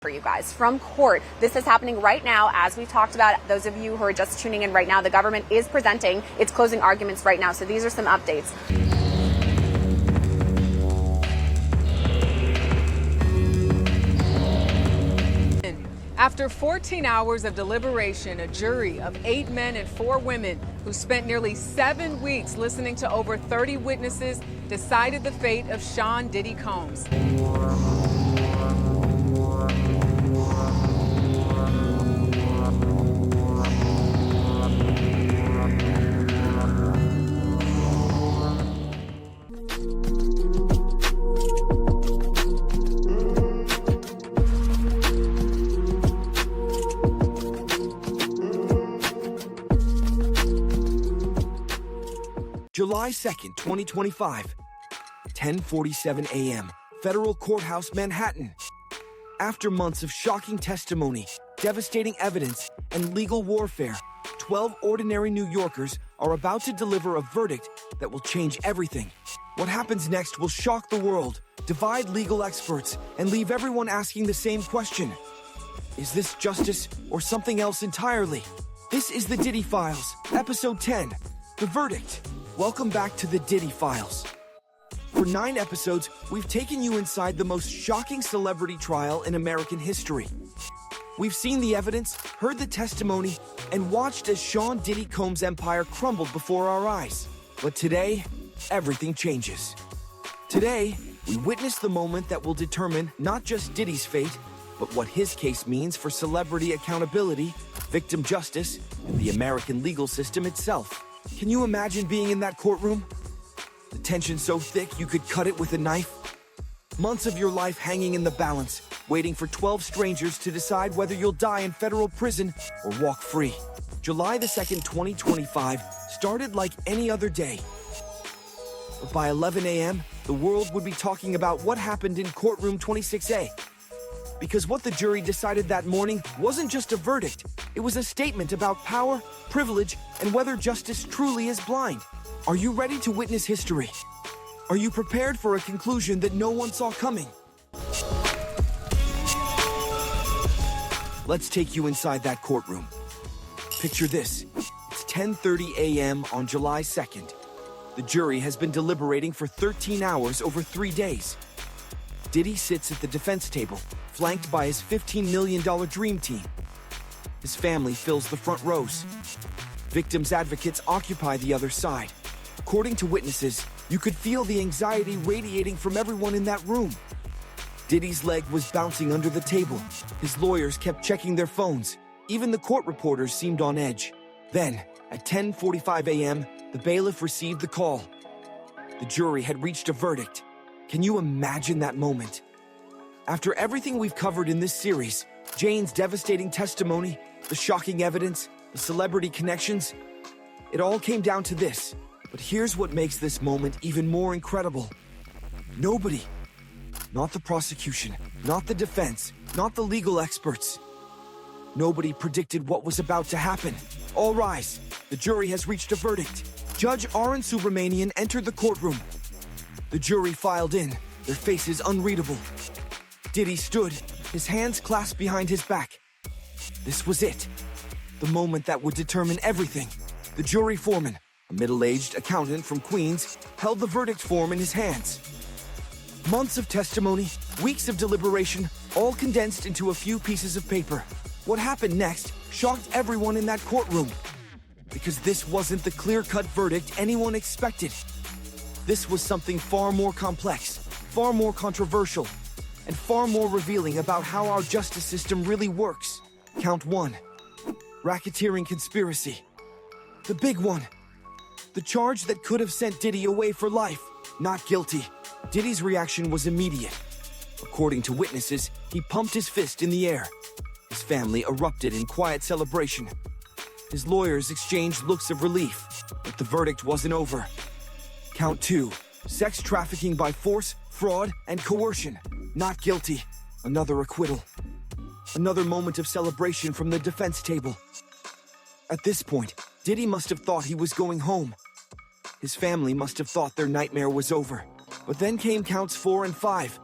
For you guys from court. This is happening right now as we talked about. Those of you who are just tuning in right now, the government is presenting its closing arguments right now. So these are some updates. After 14 hours of deliberation, a jury of 8 men and 4 women who spent nearly 7 weeks listening to over 30 witnesses decided the fate of Sean Diddy Combs. July 2nd, 2025, 10:47 a.m., Federal Courthouse, Manhattan. After months of shocking testimony, devastating evidence, and legal warfare, 12 ordinary New Yorkers are about to deliver a verdict that will change everything. What happens next will shock the world, divide legal experts, and leave everyone asking the same question. Is this justice or something else entirely? This is the Diddy Files, Episode 10, The Verdict. Welcome back to the Diddy Files. For 9 episodes, we've taken you inside the most shocking celebrity trial in American history. We've seen the evidence, heard the testimony, and watched as Sean Diddy Combs' empire crumbled before our eyes. But today, everything changes. Today, we witness the moment that will determine not just Diddy's fate, but what his case means for celebrity accountability, victim justice, and the American legal system itself. Can you imagine being in that courtroom? The tension so thick you could cut it with a knife? Months of your life hanging in the balance, waiting for 12 strangers to decide whether you'll die in federal prison or walk free. July the 2nd, 2025 started like any other day. But by 11 a.m., the world would be talking about what happened in courtroom 26A. Because what the jury decided that morning wasn't just a verdict, it was a statement about power, privilege, and whether justice truly is blind. Are you ready to witness history? Are you prepared for a conclusion that no one saw coming? Let's take you inside that courtroom. Picture this. It's 10:30 a.m. on July 2nd. The jury has been deliberating for 13 hours over 3 days. Diddy sits at the defense table, flanked by his $15 million dream team. His family fills the front rows. Victims' advocates occupy the other side. According to witnesses, you could feel the anxiety radiating from everyone in that room. Diddy's leg was bouncing under the table. His lawyers kept checking their phones. Even the court reporters seemed on edge. Then, at 10:45 a.m., the bailiff received the call. The jury had reached a verdict. Can you imagine that moment? After everything we've covered in this series, Jane's devastating testimony, the shocking evidence, the celebrity connections, it all came down to this. But here's what makes this moment even more incredible. Nobody, not the prosecution, not the defense, not the legal experts, nobody predicted what was about to happen. All rise. The jury has reached a verdict. Judge Arun Subramanian entered the courtroom. The jury filed in, their faces unreadable. Diddy stood, his hands clasped behind his back. This was it. The moment that would determine everything. The jury foreman, a middle-aged accountant from Queens, held the verdict form in his hands. Months of testimony, weeks of deliberation, all condensed into a few pieces of paper. What happened next shocked everyone in that courtroom. Because this wasn't the clear-cut verdict anyone expected. This was something far more complex, far more controversial, and far more revealing about how our justice system really works. Count 1. Racketeering conspiracy. The big one. The charge that could have sent Diddy away for life. Not guilty. Diddy's reaction was immediate. According to witnesses, he pumped his fist in the air. His family erupted in quiet celebration. His lawyers exchanged looks of relief, but the verdict wasn't over. Count 2. Sex trafficking by force, fraud, and coercion. Not guilty. Another acquittal. Another moment of celebration from the defense table. At this point, Diddy must have thought he was going home. His family must have thought their nightmare was over. But then came counts 4 and 5.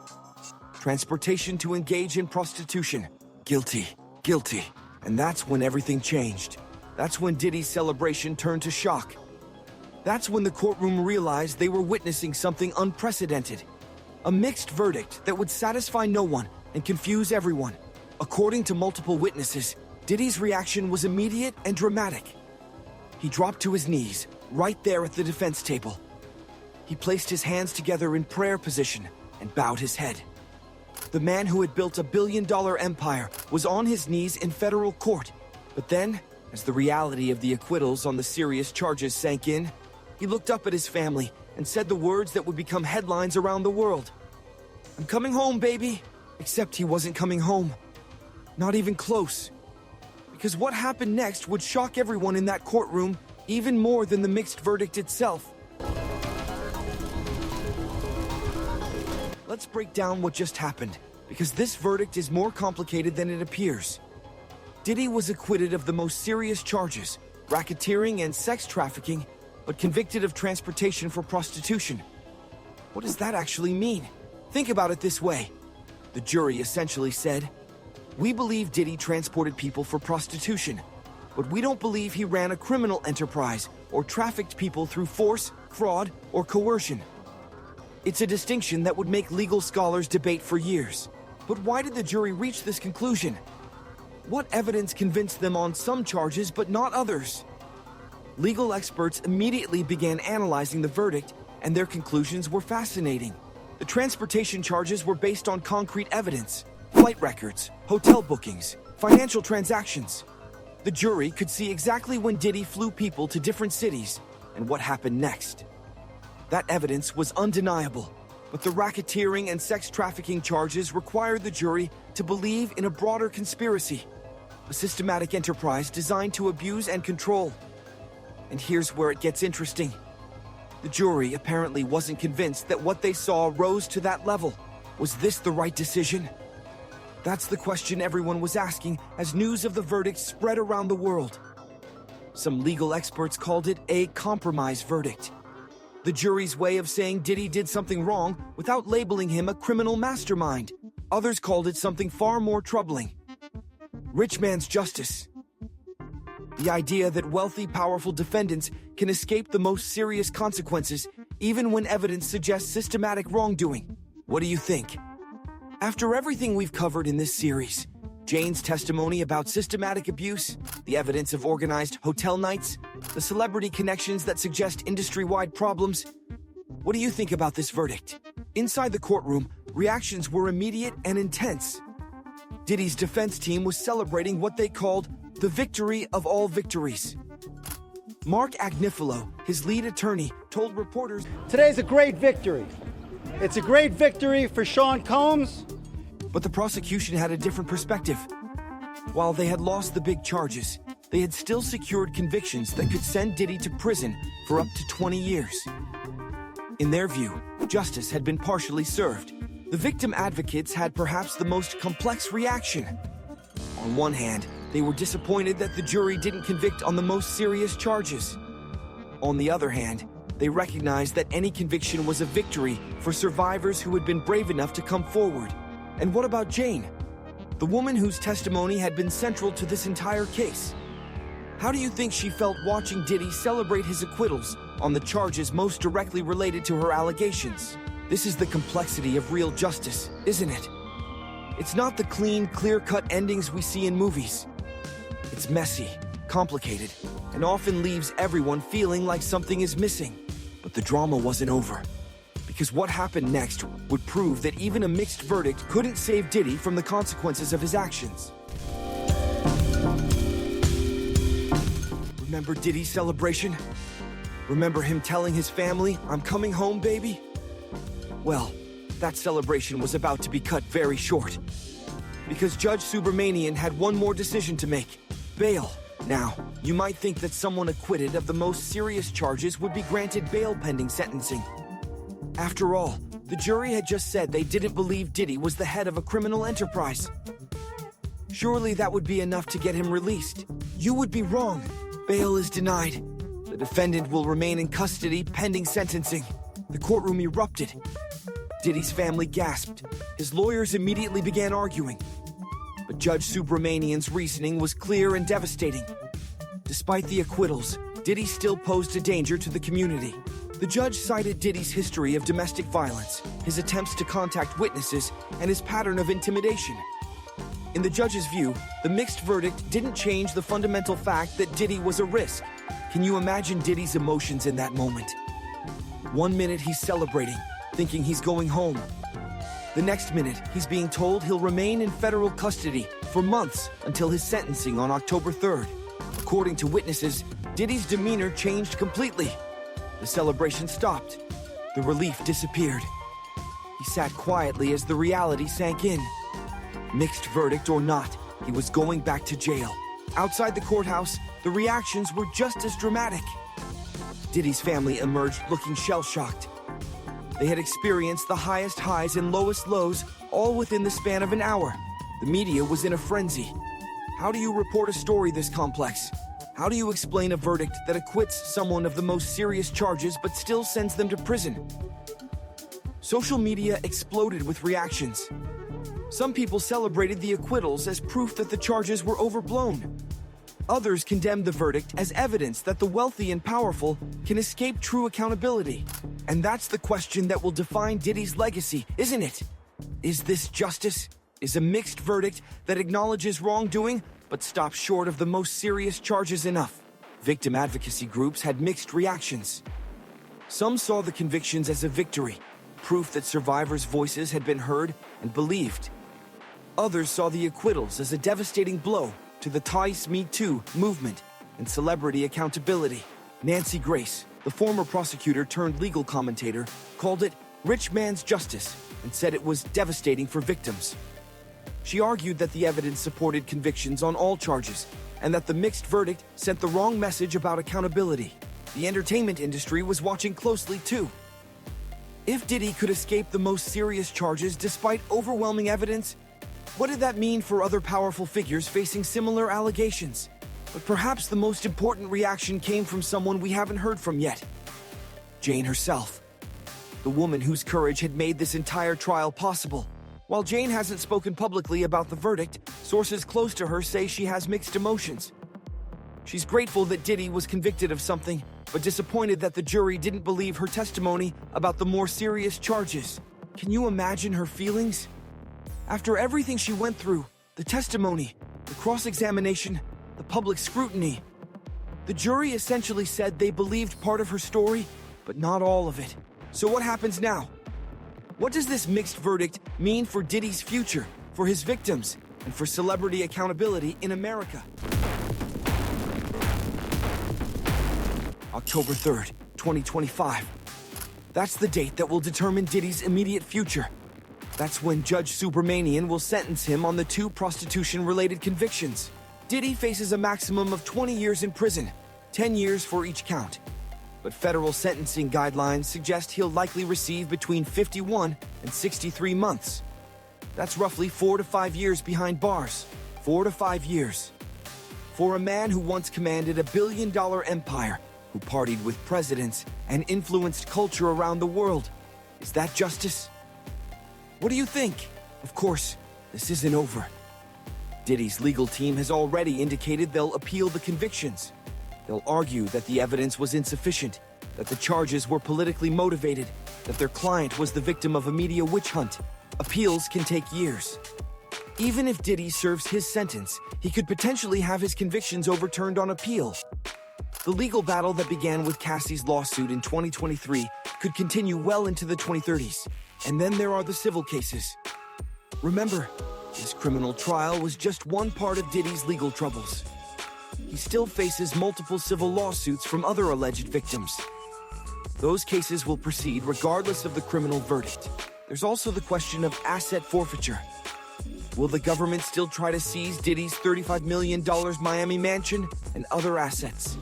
transportation to engage in prostitution. Guilty, guilty. And that's when everything changed. That's when Diddy's celebration turned to shock. That's when the courtroom realized they were witnessing something unprecedented. A mixed verdict that would satisfy no one and confuse everyone. According to multiple witnesses, Diddy's reaction was immediate and dramatic. He dropped to his knees, right there at the defense table. He placed his hands together in prayer position and bowed his head. The man who had built a billion-dollar empire was on his knees in federal court. But then, as the reality of the acquittals on the serious charges sank in, he looked up at his family and said the words that would become headlines around the world. "I'm coming home, baby." Except he wasn't coming home. Not even close. Because what happened next would shock everyone in that courtroom even more than the mixed verdict itself. Let's break down what just happened, because this verdict is more complicated than it appears. Diddy was acquitted of the most serious charges, racketeering and sex trafficking, but convicted of transportation for prostitution. What does that actually mean? Think about it this way. The jury essentially said, "We believe Diddy transported people for prostitution, but we don't believe he ran a criminal enterprise or trafficked people through force, fraud, or coercion." It's a distinction that would make legal scholars debate for years. But why did the jury reach this conclusion? What evidence convinced them on some charges but not others? Legal experts immediately began analyzing the verdict, and their conclusions were fascinating. The transportation charges were based on concrete evidence: flight records, hotel bookings, financial transactions. The jury could see exactly when Diddy flew people to different cities and what happened next. That evidence was undeniable, but the racketeering and sex trafficking charges required the jury to believe in a broader conspiracy, a systematic enterprise designed to abuse and control. And here's where it gets interesting. The jury apparently wasn't convinced that what they saw rose to that level. Was this the right decision? That's the question everyone was asking as news of the verdict spread around the world. Some legal experts called it a compromise verdict. The jury's way of saying Diddy did something wrong without labeling him a criminal mastermind. Others called it something far more troubling: rich man's justice. The idea that wealthy, powerful defendants can escape the most serious consequences even when evidence suggests systematic wrongdoing. What do you think? After everything we've covered in this series, Jane's testimony about systematic abuse, the evidence of organized hotel nights, the celebrity connections that suggest industry-wide problems, what do you think about this verdict? Inside the courtroom, reactions were immediate and intense. Diddy's defense team was celebrating what they called the victory of all victories. Mark Agnifilo, his lead attorney, told reporters, "Today's a great victory. It's a great victory for Sean Combs." But the prosecution had a different perspective. While they had lost the big charges, they had still secured convictions that could send Diddy to prison for up to 20 years. In their view, justice had been partially served. The victim advocates had perhaps the most complex reaction. On one hand, they were disappointed that the jury didn't convict on the most serious charges. On the other hand, they recognized that any conviction was a victory for survivors who had been brave enough to come forward. And what about Jane, the woman whose testimony had been central to this entire case? How do you think she felt watching Diddy celebrate his acquittals on the charges most directly related to her allegations? This is the complexity of real justice, isn't it? It's not the clean, clear-cut endings we see in movies. It's messy, complicated, and often leaves everyone feeling like something is missing. But the drama wasn't over. Because what happened next would prove that even a mixed verdict couldn't save Diddy from the consequences of his actions. Remember Diddy's celebration? Remember him telling his family, "I'm coming home, baby"? Well, that celebration was about to be cut very short. Because Judge Subramanian had one more decision to make: bail. Now, you might think that someone acquitted of the most serious charges would be granted bail pending sentencing. After all, the jury had just said they didn't believe Diddy was the head of a criminal enterprise. Surely that would be enough to get him released. You would be wrong. Bail is denied. The defendant will remain in custody pending sentencing. The courtroom erupted. Diddy's family gasped. His lawyers immediately began arguing. But Judge Subramanian's reasoning was clear and devastating. Despite the acquittals, Diddy still posed a danger to the community. The judge cited Diddy's history of domestic violence, his attempts to contact witnesses, and his pattern of intimidation. In the judge's view, the mixed verdict didn't change the fundamental fact that Diddy was a risk. Can you imagine Diddy's emotions in that moment? 1 minute he's celebrating, thinking he's going home. The next minute, he's being told he'll remain in federal custody for months until his sentencing on October 3rd. According to witnesses, Diddy's demeanor changed completely. The celebration stopped. The relief disappeared. He sat quietly as the reality sank in. Mixed verdict or not, he was going back to jail. Outside the courthouse, the reactions were just as dramatic. Diddy's family emerged looking shell-shocked. They had experienced the highest highs and lowest lows all within the span of an hour. The media was in a frenzy. How do you report a story this complex? How do you explain a verdict that acquits someone of the most serious charges but still sends them to prison? Social media exploded with reactions. Some people celebrated the acquittals as proof that the charges were overblown. Others condemned the verdict as evidence that the wealthy and powerful can escape true accountability. And that's the question that will define Diddy's legacy, isn't it? Is this justice? Is a mixed verdict that acknowledges wrongdoing but stops short of the most serious charges enough? Victim advocacy groups had mixed reactions. Some saw the convictions as a victory, proof that survivors' voices had been heard and believed. Others saw the acquittals as a devastating blow to the Tice Me Too movement and celebrity accountability. Nancy Grace, the former prosecutor turned legal commentator, called it rich man's justice and said it was devastating for victims. She argued that the evidence supported convictions on all charges and that the mixed verdict sent the wrong message about accountability. The entertainment industry was watching closely too. If Diddy could escape the most serious charges despite overwhelming evidence, what did that mean for other powerful figures facing similar allegations? But perhaps the most important reaction came from someone we haven't heard from yet. Jane herself. The woman whose courage had made this entire trial possible. While Jane hasn't spoken publicly about the verdict, sources close to her say she has mixed emotions. She's grateful that Diddy was convicted of something, but disappointed that the jury didn't believe her testimony about the more serious charges. Can you imagine her feelings? After everything she went through, the testimony, the cross-examination, the public scrutiny, the jury essentially said they believed part of her story, but not all of it. So what happens now? What does this mixed verdict mean for Diddy's future, for his victims, and for celebrity accountability in America? October 3rd, 2025. That's the date that will determine Diddy's immediate future. That's when Judge Subramanian will sentence him on the 2 prostitution-related convictions. Diddy faces a maximum of 20 years in prison, 10 years for each count. But federal sentencing guidelines suggest he'll likely receive between 51 and 63 months. That's roughly 4 to 5 years behind bars. 4 to 5 years. For a man who once commanded a billion-dollar empire, who partied with presidents and influenced culture around the world, is that justice? What do you think? Of course, this isn't over. Diddy's legal team has already indicated they'll appeal the convictions. They'll argue that the evidence was insufficient, that the charges were politically motivated, that their client was the victim of a media witch hunt. Appeals can take years. Even if Diddy serves his sentence, he could potentially have his convictions overturned on appeal. The legal battle that began with Cassie's lawsuit in 2023 could continue well into the 2030s. And then there are the civil cases. Remember, this criminal trial was just one part of Diddy's legal troubles. He still faces multiple civil lawsuits from other alleged victims. Those cases will proceed regardless of the criminal verdict. There's also the question of asset forfeiture. Will the government still try to seize Diddy's $35 million Miami mansion and other assets?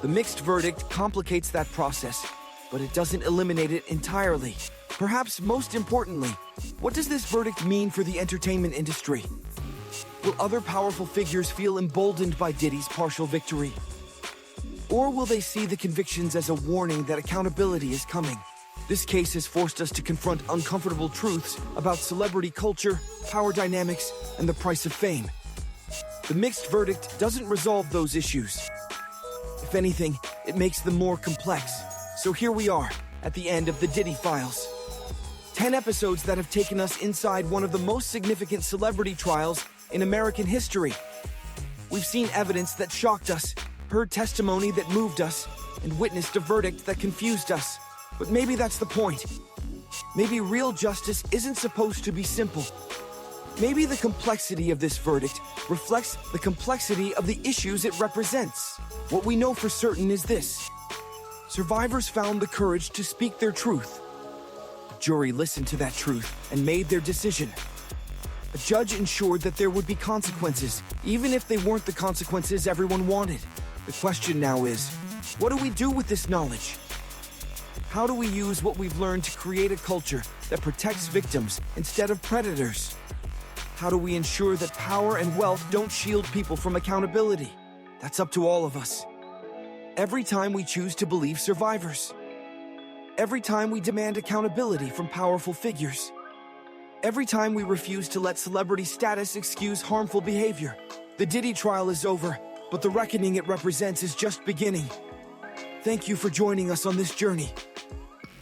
The mixed verdict complicates that process, but it doesn't eliminate it entirely. Perhaps most importantly, what does this verdict mean for the entertainment industry? Will other powerful figures feel emboldened by Diddy's partial victory? Or will they see the convictions as a warning that accountability is coming? This case has forced us to confront uncomfortable truths about celebrity culture, power dynamics, and the price of fame. The mixed verdict doesn't resolve those issues. If anything, it makes them more complex. So here we are, at the end of the Diddy Files. 10 episodes that have taken us inside one of the most significant celebrity trials in American history. We've seen evidence that shocked us, heard testimony that moved us, and witnessed a verdict that confused us. But maybe that's the point. Maybe real justice isn't supposed to be simple. Maybe the complexity of this verdict reflects the complexity of the issues it represents. What we know for certain is this: survivors found the courage to speak their truth. The jury listened to that truth and made their decision. A judge ensured that there would be consequences, even if they weren't the consequences everyone wanted. The question now is, what do we do with this knowledge? How do we use what we've learned to create a culture that protects victims instead of predators? How do we ensure that power and wealth don't shield people from accountability? That's up to all of us. Every time we choose to believe survivors. Every time we demand accountability from powerful figures. Every time we refuse to let celebrity status excuse harmful behavior. The Diddy trial is over, but the reckoning it represents is just beginning. Thank you for joining us on this journey.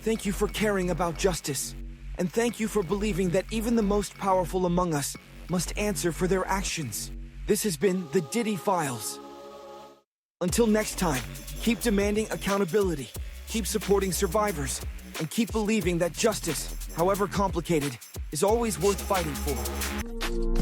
Thank you for caring about justice. And thank you for believing that even the most powerful among us must answer for their actions. This has been the Diddy Files. Until next time, keep demanding accountability, keep supporting survivors, and keep believing that justice, however complicated, is always worth fighting for.